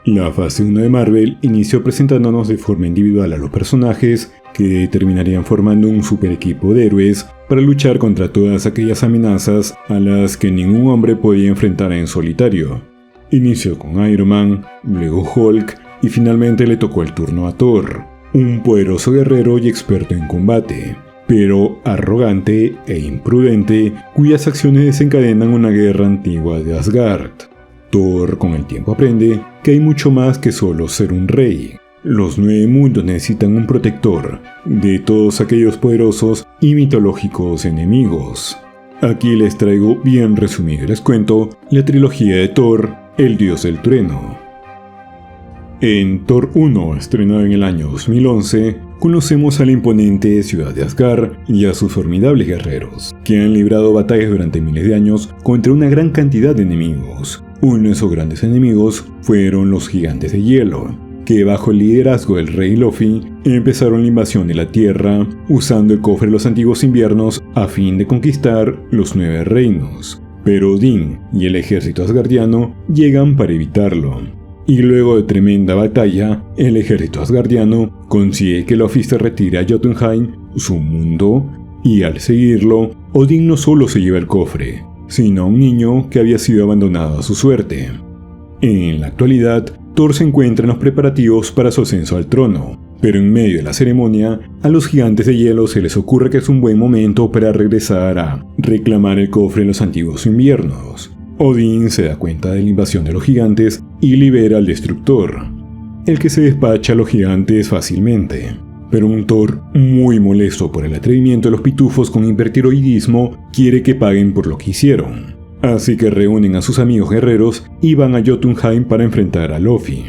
La fase 1 de Marvel inició presentándonos de forma individual a los personajes que terminarían formando un super equipo de héroes para luchar contra todas aquellas amenazas a las que ningún hombre podía enfrentar en solitario. Inició con Iron Man, luego Hulk y finalmente le tocó el turno a Thor, un poderoso guerrero y experto en combate, pero arrogante e imprudente, cuyas acciones desencadenan una guerra antigua de Asgard. Thor con el tiempo aprende que hay mucho más que solo ser un rey. Los 9 mundos necesitan un protector de todos aquellos poderosos y mitológicos enemigos. Aquí les traigo bien resumido y les cuento la trilogía de Thor, el dios del trueno. En Thor 1, estrenado en el año 2011, conocemos a la imponente ciudad de Asgard y a sus formidables guerreros, que han librado batallas durante miles de años contra una gran cantidad de enemigos. Uno de esos grandes enemigos fueron los gigantes de hielo, que bajo el liderazgo del rey Loki empezaron la invasión de la Tierra usando el cofre de los antiguos inviernos a fin de conquistar los 9 reinos. Pero Odín y el ejército asgardiano llegan para evitarlo. Y luego de tremenda batalla, el ejército asgardiano consigue que Loki se retire a Jotunheim, su mundo, y al seguirlo, Odín no solo se lleva el cofre, sino a un niño que había sido abandonado a su suerte. En la actualidad, Thor se encuentra en los preparativos para su ascenso al trono, pero en medio de la ceremonia, a los gigantes de hielo se les ocurre que es un buen momento para regresar a reclamar el cofre en los antiguos inviernos. Odín se da cuenta de la invasión de los gigantes y libera al destructor, el que se despacha a los gigantes fácilmente. Pero un Thor muy molesto por el atrevimiento de los pitufos con hipertiroidismo quiere que paguen por lo que hicieron. Así que reúnen a sus amigos guerreros y van a Jotunheim para enfrentar a Loki.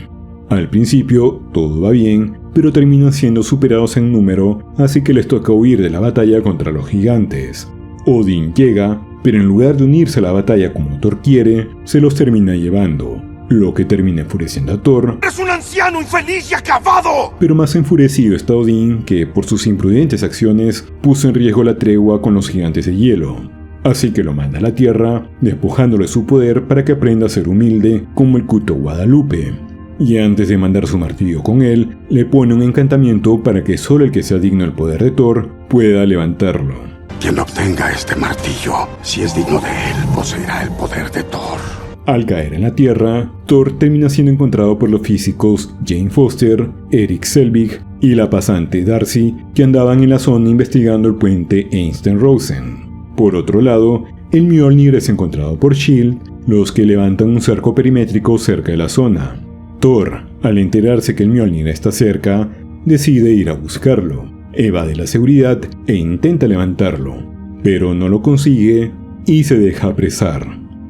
Al principio todo va bien, pero terminan siendo superados en número, así que les toca huir de la batalla contra los gigantes. Odín llega, pero en lugar de unirse a la batalla como Thor quiere, se los termina llevando, lo que termina enfureciendo a Thor. ¡Eres un anciano infeliz y acabado! Pero más enfurecido está Odín, que por sus imprudentes acciones puso en riesgo la tregua con los gigantes de hielo. Así que lo manda a la tierra, despojándolo de su poder para que aprenda a ser humilde como el Cuto Guadalupe. Y antes de mandar su martillo con él, le pone un encantamiento para que solo el que sea digno del poder de Thor pueda levantarlo. Quien obtenga este martillo, si es digno de él, poseerá el poder de Thor. Al caer en la tierra, Thor termina siendo encontrado por los físicos Jane Foster, Erik Selvig y la pasante Darcy, que andaban en la zona investigando el puente Einstein-Rosen. Por otro lado, el Mjolnir es encontrado por S.H.I.E.L.D., los que levantan un cerco perimétrico cerca de la zona. Thor, al enterarse que el Mjolnir está cerca, decide ir a buscarlo, evade la seguridad e intenta levantarlo, pero no lo consigue y se deja apresar.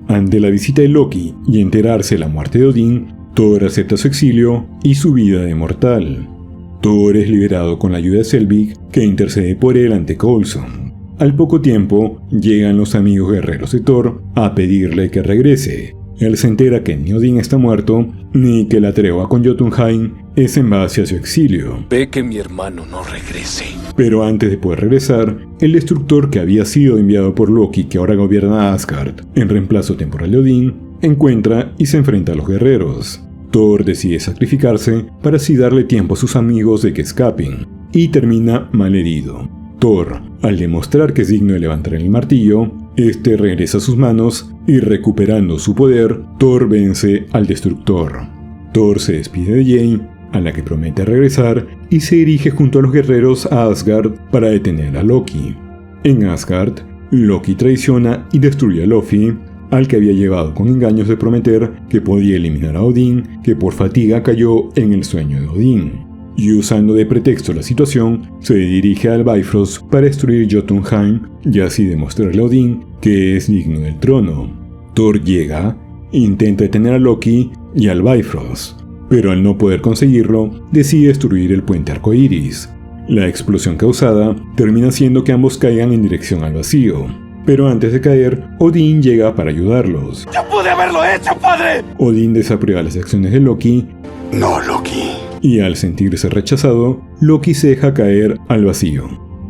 Ante la visita de Loki y enterarse de la muerte de Odín, Thor acepta su exilio y su vida de mortal. Thor es liberado con la ayuda de Selvig, que intercede por él ante Coulson. Al poco tiempo, llegan los amigos guerreros de Thor a pedirle que regrese. Él se entera que ni Odín está muerto, ni que la tregua con Jotunheim es en base a su exilio. Ve que mi hermano no regrese. Pero antes de poder regresar, el destructor que había sido enviado por Loki, que ahora gobierna Asgard, en reemplazo temporal de Odín, encuentra y se enfrenta a los guerreros. Thor decide sacrificarse para así darle tiempo a sus amigos de que escapen, y termina malherido. Thor, al demostrar que es digno de levantar el martillo, este regresa a sus manos y recuperando su poder, Thor vence al destructor. Thor se despide de Jane, a la que promete regresar, y se dirige junto a los guerreros a Asgard para detener a Loki. En Asgard, Loki traiciona y destruye a Loki, al que había llevado con engaños de prometer que podía eliminar a Odín, que por fatiga cayó en el sueño de Odín. Y usando de pretexto la situación, se dirige al Bifrost para destruir Jotunheim y así demostrarle a Odín que es digno del trono. Thor llega, intenta detener a Loki y al Bifrost, pero al no poder conseguirlo, decide destruir el puente arcoíris. La explosión causada termina haciendo que ambos caigan en dirección al vacío. Pero antes de caer, Odín llega para ayudarlos. ¡Yo pude haberlo hecho, padre! Odín desaprueba las acciones de Loki. No, Loki. Y al sentirse rechazado, Loki se deja caer al vacío.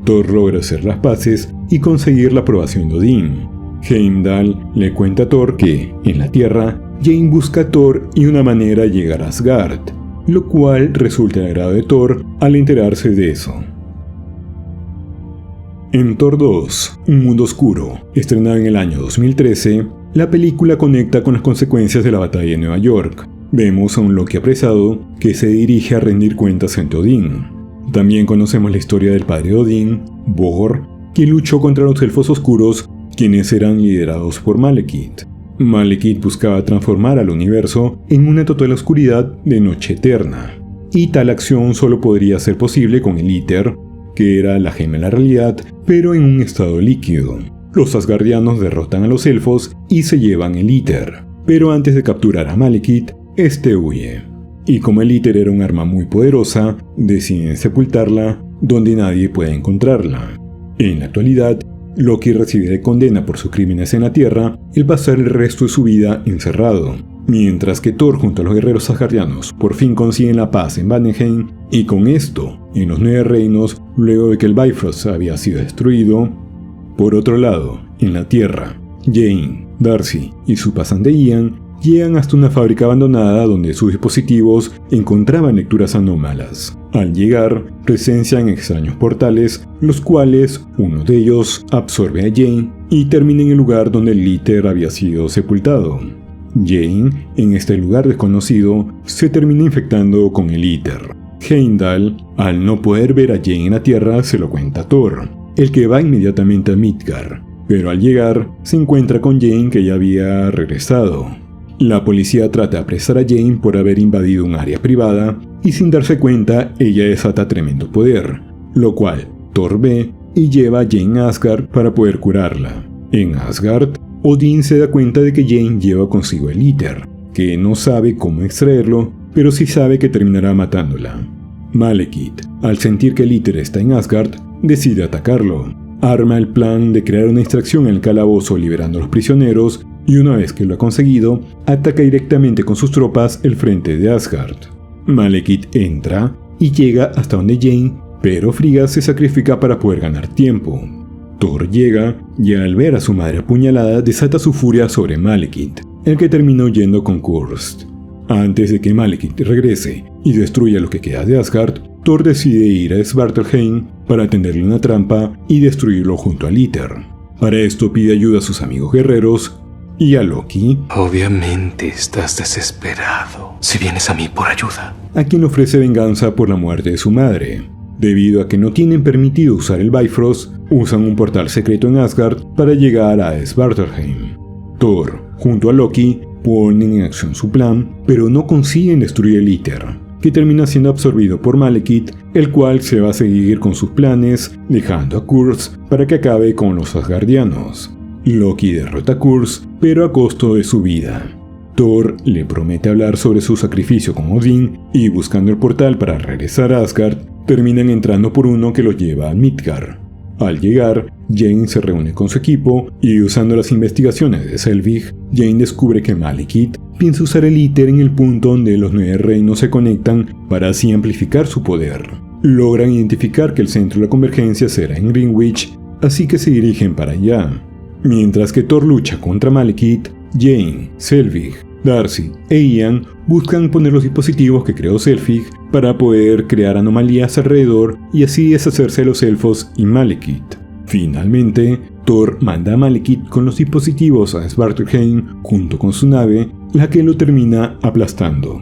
Thor logra hacer las paces y conseguir la aprobación de Odín. Heimdall le cuenta a Thor que, en la Tierra, Jane busca a Thor y una manera de llegar a Asgard, lo cual resulta del agrado de Thor al enterarse de eso. En Thor 2, Un Mundo Oscuro, estrenada en el año 2013, la película conecta con las consecuencias de la batalla de Nueva York. Vemos a un Loki apresado que se dirige a rendir cuentas ante Odín. También conocemos la historia del padre de Odín, Bor, quien luchó contra los elfos oscuros, quienes eran liderados por Malekith. Malekith buscaba transformar al universo en una total oscuridad de noche eterna, y tal acción solo podría ser posible con el Éter, que era la gema de la realidad, pero en un estado líquido. Los asgardianos derrotan a los elfos y se llevan el Éter, pero antes de capturar a Malekith, este huye. Y como el Éter era un arma muy poderosa, deciden sepultarla donde nadie puede encontrarla. En la actualidad, Loki recibe de condena por sus crímenes en la Tierra el pasar el resto de su vida encerrado, mientras que Thor junto a los guerreros asgardianos por fin consiguen la paz en Vanaheim, y con esto, en los 9 reinos, luego de que el Bifrost había sido destruido. Por otro lado, en la Tierra, Jane, Darcy y su pasante Ian llegan hasta una fábrica abandonada donde sus dispositivos encontraban lecturas anómalas. Al llegar, presencian extraños portales, los cuales uno de ellos absorbe a Jane y termina en el lugar donde el Éter había sido sepultado. Jane, en este lugar desconocido, se termina infectando con el Éter. Heimdall, al no poder ver a Jane en la Tierra, se lo cuenta a Thor, el que va inmediatamente a Midgard, pero al llegar se encuentra con Jane que ya había regresado. La policía trata de apresar a Jane por haber invadido un área privada y sin darse cuenta ella desata tremendo poder, lo cual Thor ve y lleva a Jane a Asgard para poder curarla. En Asgard, Odín se da cuenta de que Jane lleva consigo el Éter, que no sabe cómo extraerlo, pero sí sabe que terminará matándola. Malekith, al sentir que el Éter está en Asgard, decide atacarlo. Arma el plan de crear una extracción en el calabozo liberando a los prisioneros, y una vez que lo ha conseguido, ataca directamente con sus tropas el frente de Asgard. Malekith entra y llega hasta donde Jane, pero Frigga se sacrifica para poder ganar tiempo. Thor llega y al ver a su madre apuñalada desata su furia sobre Malekith, el que termina huyendo con Kurst. Antes de que Malekith regrese y destruya lo que queda de Asgard, Thor decide ir a Svartalfheim para tenderle una trampa y destruirlo junto al Éter. Para esto pide ayuda a sus amigos guerreros y a Loki. Obviamente estás desesperado si vienes a mí por ayuda. A quien le ofrece venganza por la muerte de su madre. Debido a que no tienen permitido usar el Bifrost, usan un portal secreto en Asgard para llegar a Svartalfheim. Thor, junto a Loki, ponen en acción su plan, pero no consiguen destruir el Éter, que termina siendo absorbido por Malekith, el cual se va a seguir con sus planes, dejando a Kurz para que acabe con los asgardianos. Loki derrota a Kurz, pero a costo de su vida. Thor le promete hablar sobre su sacrificio con Odín, y buscando el portal para regresar a Asgard, terminan entrando por uno que los lleva a Midgard. Al llegar, Jane se reúne con su equipo y usando las investigaciones de Selvig, Jane descubre que Malekith piensa usar el Éter en el punto donde los 9 reinos se conectan para así amplificar su poder. Logran identificar que el centro de la convergencia será en Greenwich, así que se dirigen para allá. Mientras que Thor lucha contra Malekith, Jane, Selvig, Darcy e Ian buscan poner los dispositivos que creó Selvig para poder crear anomalías alrededor y así deshacerse de los elfos y Malekith. Finalmente, Thor manda a Malekith con los dispositivos a Svartalfheim junto con su nave, la que lo termina aplastando.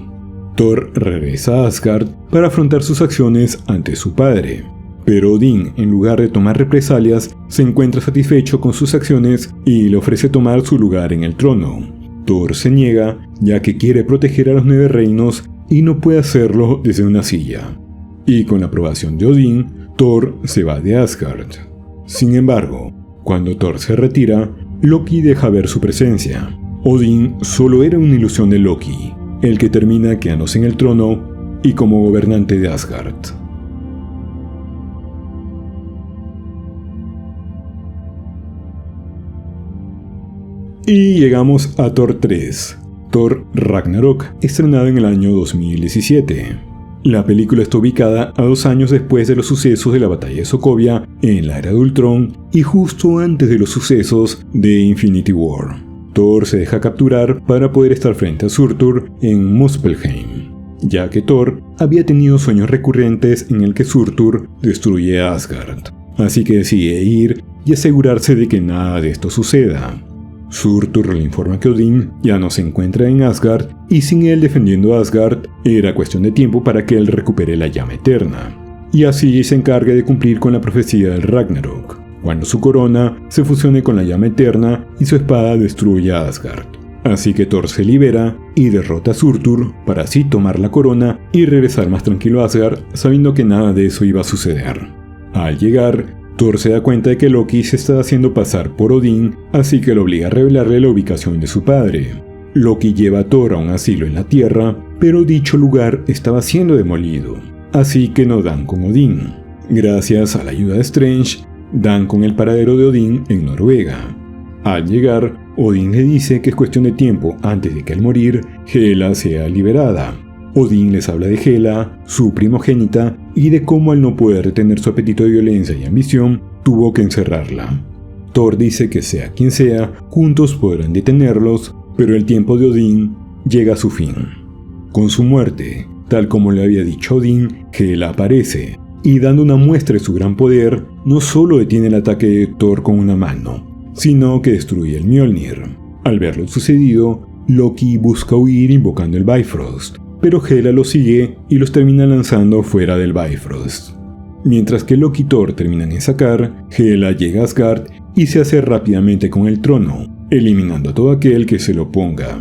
Thor regresa a Asgard para afrontar sus acciones ante su padre. Pero Odín, en lugar de tomar represalias, se encuentra satisfecho con sus acciones y le ofrece tomar su lugar en el trono. Thor se niega, ya que quiere proteger a los 9 reinos y no puede hacerlo desde una silla. Y con la aprobación de Odín, Thor se va de Asgard. Sin embargo, cuando Thor se retira, Loki deja ver su presencia. Odín solo era una ilusión de Loki, el que termina quedándose en el trono y como gobernante de Asgard. Y llegamos a Thor 3, Thor Ragnarok, estrenada en el año 2017. La película está ubicada a 2 años después de los sucesos de la batalla de Sokovia en la era de Ultron y justo antes de los sucesos de Infinity War. Thor se deja capturar para poder estar frente a Surtur en Muspelheim, ya que Thor había tenido sueños recurrentes en el que Surtur destruye a Asgard, así que decide ir y asegurarse de que nada de esto suceda. Surtur le informa que Odín ya no se encuentra en Asgard y sin él defendiendo a Asgard era cuestión de tiempo para que él recupere la llama eterna, y así se encarga de cumplir con la profecía del Ragnarok, cuando su corona se fusione con la llama eterna y su espada destruya a Asgard. Así que Thor se libera y derrota a Surtur para así tomar la corona y regresar más tranquilo a Asgard, sabiendo que nada de eso iba a suceder. Al llegar, Thor se da cuenta de que Loki se está haciendo pasar por Odín, así que lo obliga a revelarle la ubicación de su padre. Loki lleva a Thor a un asilo en la Tierra, pero dicho lugar estaba siendo demolido, así que no dan con Odín. Gracias a la ayuda de Strange, dan con el paradero de Odín en Noruega. Al llegar, Odín le dice que es cuestión de tiempo antes de que al morir, Hela sea liberada. Odín les habla de Hela, su primogénita, y de cómo al no poder retener su apetito de violencia y ambición, tuvo que encerrarla. Thor dice que sea quien sea, juntos podrán detenerlos, pero el tiempo de Odín llega a su fin. Con su muerte, tal como le había dicho Odín, Hela aparece, y dando una muestra de su gran poder, no solo detiene el ataque de Thor con una mano, sino que destruye el Mjolnir. Al ver lo sucedido, Loki busca huir invocando el Bifrost, pero Hela los sigue y los termina lanzando fuera del Bifrost. Mientras que Loki y Thor terminan en sacar, Hela llega a Asgard y se hace rápidamente con el trono, eliminando a todo aquel que se lo oponga.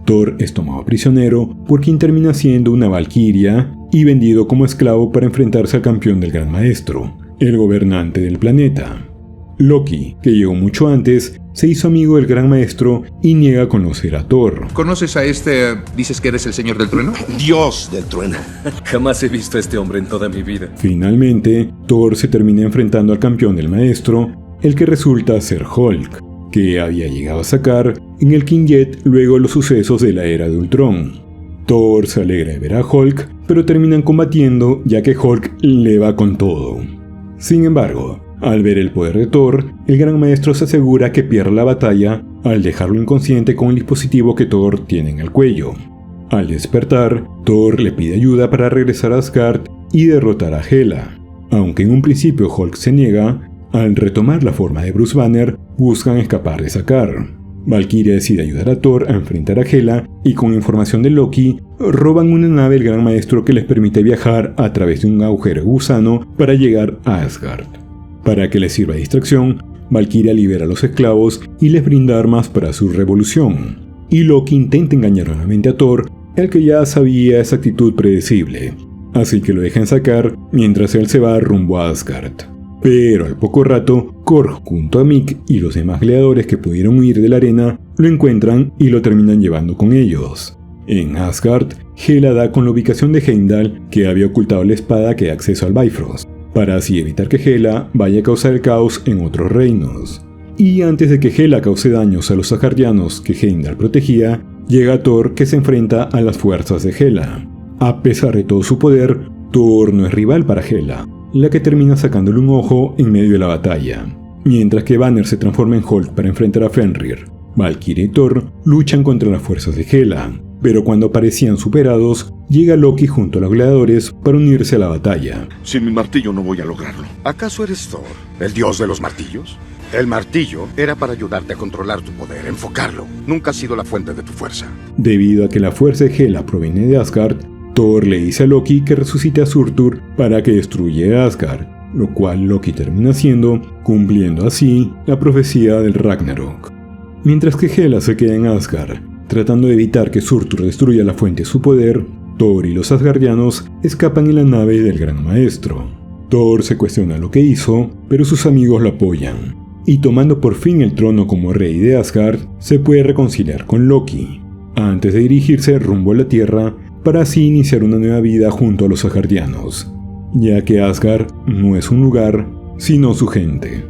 Thor es tomado prisionero por quien termina siendo una valquiria y vendido como esclavo para enfrentarse al campeón del Gran Maestro, el gobernante del planeta. Loki, que llegó mucho antes, se hizo amigo del Gran Maestro y niega a conocer a Thor. ¿Conoces a este? ¿Dices que eres el Señor del Trueno? Dios del trueno. Jamás he visto a este hombre en toda mi vida. Finalmente, Thor se termina enfrentando al campeón del Maestro, el que resulta ser Hulk, que había llegado a sacar en el Quinjet luego de los sucesos de la Era de Ultron. Thor se alegra de ver a Hulk, pero terminan combatiendo ya que Hulk le va con todo. Sin embargo, al ver el poder de Thor, el Gran Maestro se asegura que pierde la batalla al dejarlo inconsciente con el dispositivo que Thor tiene en el cuello. Al despertar, Thor le pide ayuda para regresar a Asgard y derrotar a Hela. Aunque en un principio Hulk se niega, al retomar la forma de Bruce Banner, buscan escapar de Sakaar. Valkyria decide ayudar a Thor a enfrentar a Hela y con información de Loki, roban una nave del Gran Maestro que les permite viajar a través de un agujero gusano para llegar a Asgard. Para que les sirva de distracción, Valkyria libera a los esclavos y les brinda armas para su revolución. Y Loki intenta engañar nuevamente a Thor, el que ya sabía esa actitud predecible. Así que lo dejan sacar mientras él se va rumbo a Asgard. Pero al poco rato, Korg junto a Mick y los demás gladiadores que pudieron huir de la arena lo encuentran y lo terminan llevando con ellos. En Asgard, Hela da con la ubicación de Heimdall, que había ocultado la espada que da acceso al Bifrost, para así evitar que Hela vaya a causar el caos en otros reinos. Y antes de que Hela cause daños a los asgardianos que Heimdall protegía, llega Thor que se enfrenta a las fuerzas de Hela. A pesar de todo su poder, Thor no es rival para Hela, la que termina sacándole un ojo en medio de la batalla. Mientras que Banner se transforma en Hulk para enfrentar a Fenrir, Valkyria y Thor luchan contra las fuerzas de Hela, pero cuando parecían superados, llega Loki junto a los gladiadores para unirse a la batalla. Sin mi martillo no voy a lograrlo. ¿Acaso eres Thor, el dios de los martillos? El martillo era para ayudarte a controlar tu poder, enfocarlo. Nunca ha sido la fuente de tu fuerza. Debido a que la fuerza de Hela proviene de Asgard, Thor le dice a Loki que resucite a Surtur para que destruya Asgard, lo cual Loki termina haciendo, cumpliendo así la profecía del Ragnarok. Mientras que Hela se queda en Asgard, tratando de evitar que Surtur destruya la fuente de su poder, Thor y los asgardianos escapan en la nave del Gran Maestro. Thor se cuestiona lo que hizo, pero sus amigos lo apoyan, y tomando por fin el trono como rey de Asgard, se puede reconciliar con Loki, antes de dirigirse rumbo a la Tierra para así iniciar una nueva vida junto a los asgardianos, ya que Asgard no es un lugar, sino su gente.